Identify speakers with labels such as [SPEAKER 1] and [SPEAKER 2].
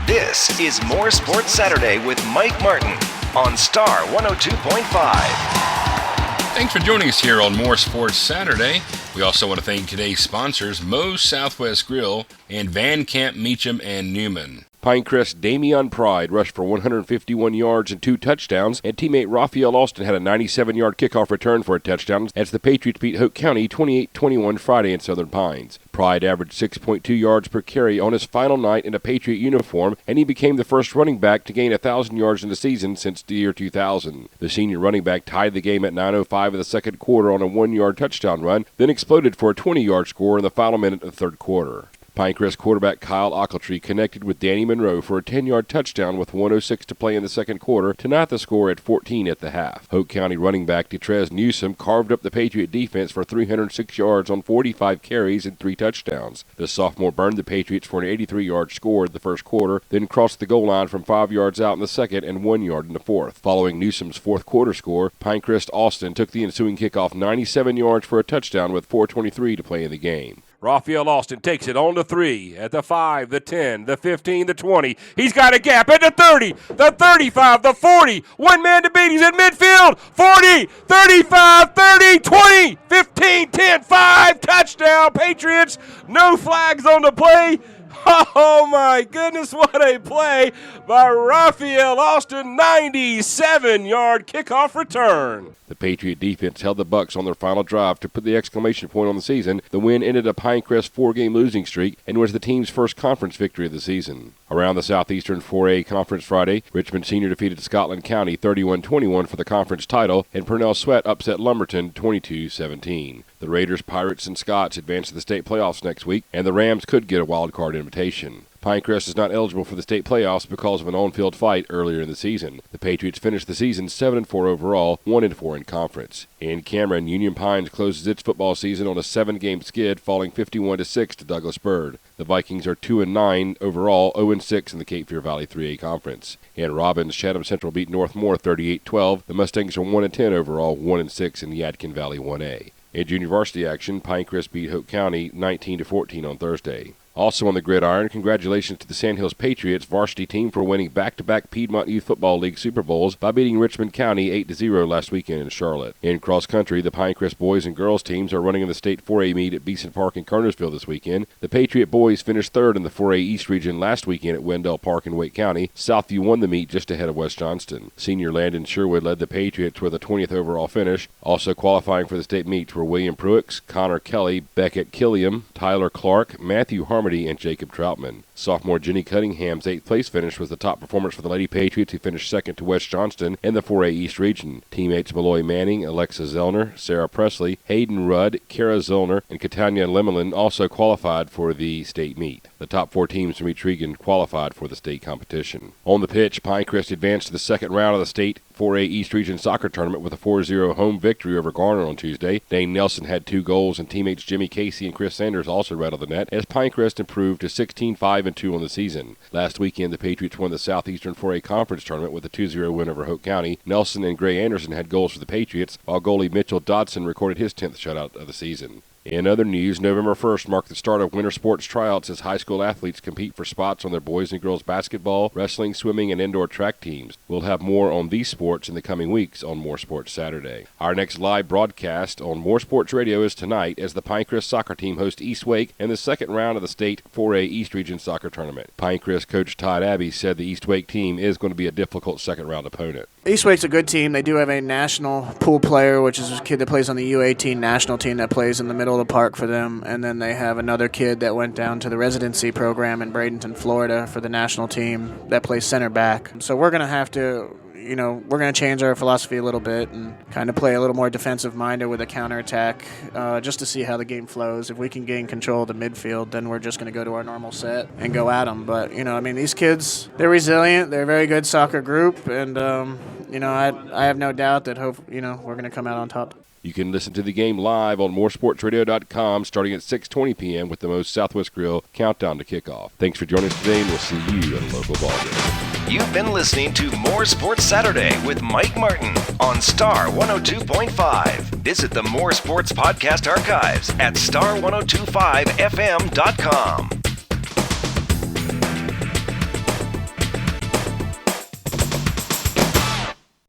[SPEAKER 1] This is More Sports Saturday with Mike Martin on Star 102.5.
[SPEAKER 2] Thanks for joining us here on More Sports Saturday. We also want to thank today's sponsors, Moe's Southwest Grill and Van Camp Meacham and Newman.
[SPEAKER 3] Pinecrest Damian Pride rushed for 151 yards and 2 touchdowns, and teammate Raphael Austin had a 97-yard kickoff return for a touchdown as the Patriots beat Hoke County 28-21 Friday in Southern Pines. Pride averaged 6.2 yards per carry on his final night in a Patriot uniform, and he became the first running back to gain 1,000 yards in the season since the year 2000. The senior running back tied the game at 9:05 of the second quarter on a 1-yard touchdown run, then exploded for a 20-yard score in the final minute of the third quarter. Pinecrest quarterback Kyle Ochiltree connected with Danny Monroe for a 10-yard touchdown with 1:06 to play in the second quarter to knot the score at 14 at the half. Hoke County running back Detrez Newsom carved up the Patriot defense for 306 yards on 45 carries and 3 touchdowns. The sophomore burned the Patriots for an 83-yard score in the first quarter, then crossed the goal line from 5 yards out in the second and 1 yard in the fourth. Following Newsom's fourth quarter score, Pinecrest Austin took the ensuing kickoff 97 yards for a touchdown with 4:23 to play in the game. Raphael Austin takes it on the 3, at the 5, the 10, the 15, the 20. He's got a gap at the 30, the 35, the 40. One man to beat. He's in midfield. 40, 35, 30, 20, 15, 10, 5. Touchdown, Patriots. No flags on the play. Oh, my goodness, what a play by Raphael Austin, 97-yard kickoff return. The Patriot defense held the Bucks on their final drive to put the exclamation point on the season. The win ended a Pinecrest 4-game losing streak and was the team's first conference victory of the season. Around the Southeastern 4A Conference Friday, Richmond Senior defeated Scotland County 31-21 for the conference title, and Purnell Sweat upset Lumberton 22-17. The Raiders, Pirates, and Scots advance to the state playoffs next week, and the Rams could get a wild card invitation. Pinecrest is not eligible for the state playoffs because of an on-field fight earlier in the season. The Patriots finished the season 7-4 overall, 1-4 in conference. In Cameron, Union Pines closes its football season on a 7-game skid, falling 51-6 to Douglas Byrd. The Vikings are 2-9 overall, 0-6 in the Cape Fear Valley 3A Conference. In Robbins, Chatham Central beat Northmore 38-12. The Mustangs are 1-10 overall, 1-6 in the Yadkin Valley 1A. In junior varsity action, Pinecrest beat Hoke County 19-14 on Thursday. Also on the gridiron, congratulations to the Sandhills Patriots varsity team for winning back-to-back Piedmont Youth Football League Super Bowls by beating Richmond County 8-0 last weekend in Charlotte. In cross-country, the Pinecrest boys and girls teams are running in the state 4A meet at Beeson Park in Kernersville this weekend. The Patriot boys finished third in the 4A East region last weekend at Wendell Park in Wake County. Southview won the meet just ahead of West Johnston. Senior Landon Sherwood led the Patriots with a 20th overall finish. Also qualifying for the state meets were William Pruitt, Connor Kelly, Beckett Killiam, Tyler Clark, Matthew Harmony, and Jacob Troutman. Sophomore Jenny Cunningham's 8th place finish was the top performance for the Lady Patriots, who finished second to West Johnston in the 4A East region. Teammates Malloy Manning, Alexa Zellner, Sarah Presley, Hayden Rudd, Kara Zellner, and Catania Lemelin also qualified for the state meet. The top 4 teams from each region qualified for the state competition. On the pitch, Pinecrest advanced to the second round of the state 4A East Region Soccer Tournament with a 4-0 home victory over Garner on Tuesday. Dane Nelson had 2 goals, and teammates Jimmy Casey and Chris Sanders also rattled the net as Pinecrest improved to 16-5-2 on the season. Last weekend, the Patriots won the Southeastern 4A Conference Tournament with a 2-0 win over Hoke County. Nelson and Gray Anderson had goals for the Patriots, while goalie Mitchell Dodson recorded his 10th shutout of the season. In other news, November 1st marked the start of winter sports tryouts as high school athletes compete for spots on their boys and girls basketball, wrestling, swimming, and indoor track teams. We'll have more on these sports in the coming weeks on More Sports Saturday. Our next live broadcast on More Sports Radio is tonight as the Pinecrest soccer team hosts East Wake in the second round of the state 4A East Region Soccer Tournament. Pinecrest coach Todd Abbey said the East Wake team is going to be a difficult second round opponent.
[SPEAKER 4] East Wake's a good team. They do have a national pool player, which is a kid that plays on the U18 national team that plays in the middle of the park for them. And then they have another kid that went down to the residency program in Bradenton, Florida for the national team that plays center back. So we're going to have to, we're going to change our philosophy a little bit and kind of play a little more defensive-minded with a counterattack just to see how the game flows. If we can gain control of the midfield, then we're just going to go to our normal set and go at them. But, these kids, they're resilient. They're a very good soccer group. And, I have no doubt that, we're going to come out on top.
[SPEAKER 3] You can listen to the game live on MooreSportsRadio.com starting at 6:20 p.m. with the Moe's Southwest Grill countdown to kickoff. Thanks for joining us today, and we'll see you at a local ballgame.
[SPEAKER 1] You've been listening to More Sports Saturday with Mike Martin on Star 102.5. Visit the More Sports Podcast archives at star1025fm.com.